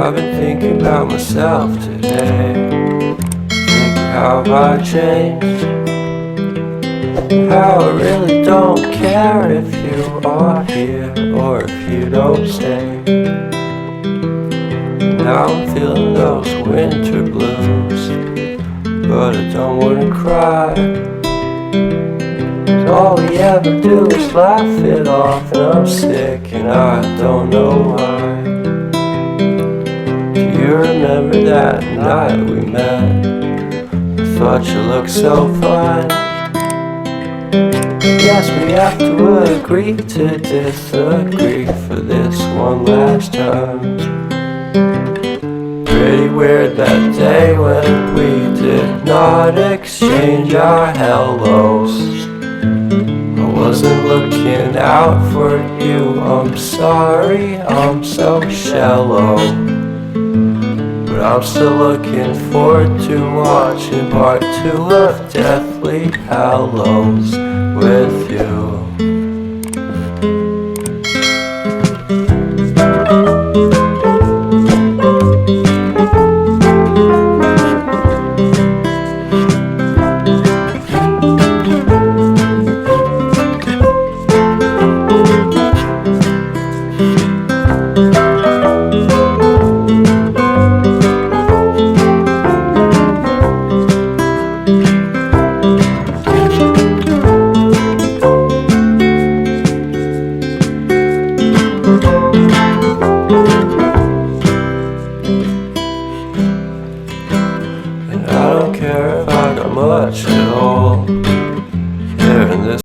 I've been thinking about myself today, thinking how I changed, how I really don't care if you are here or if you don't stay. Now I'm feeling those winter blues, but I don't wanna cry. All we ever do is laugh it off, and I'm sick and I don't know why. Do you remember that night we met? I thought you looked so fine. Guess we have to agree to disagree for this one last time. Pretty weird that day when we did not exchange our hellos. I wasn't looking out for you, I'm sorry, I'm so shallow. But I'm still looking forward to watching part 2 of Deathly Hallows with you. I don't care if I got much at all here in this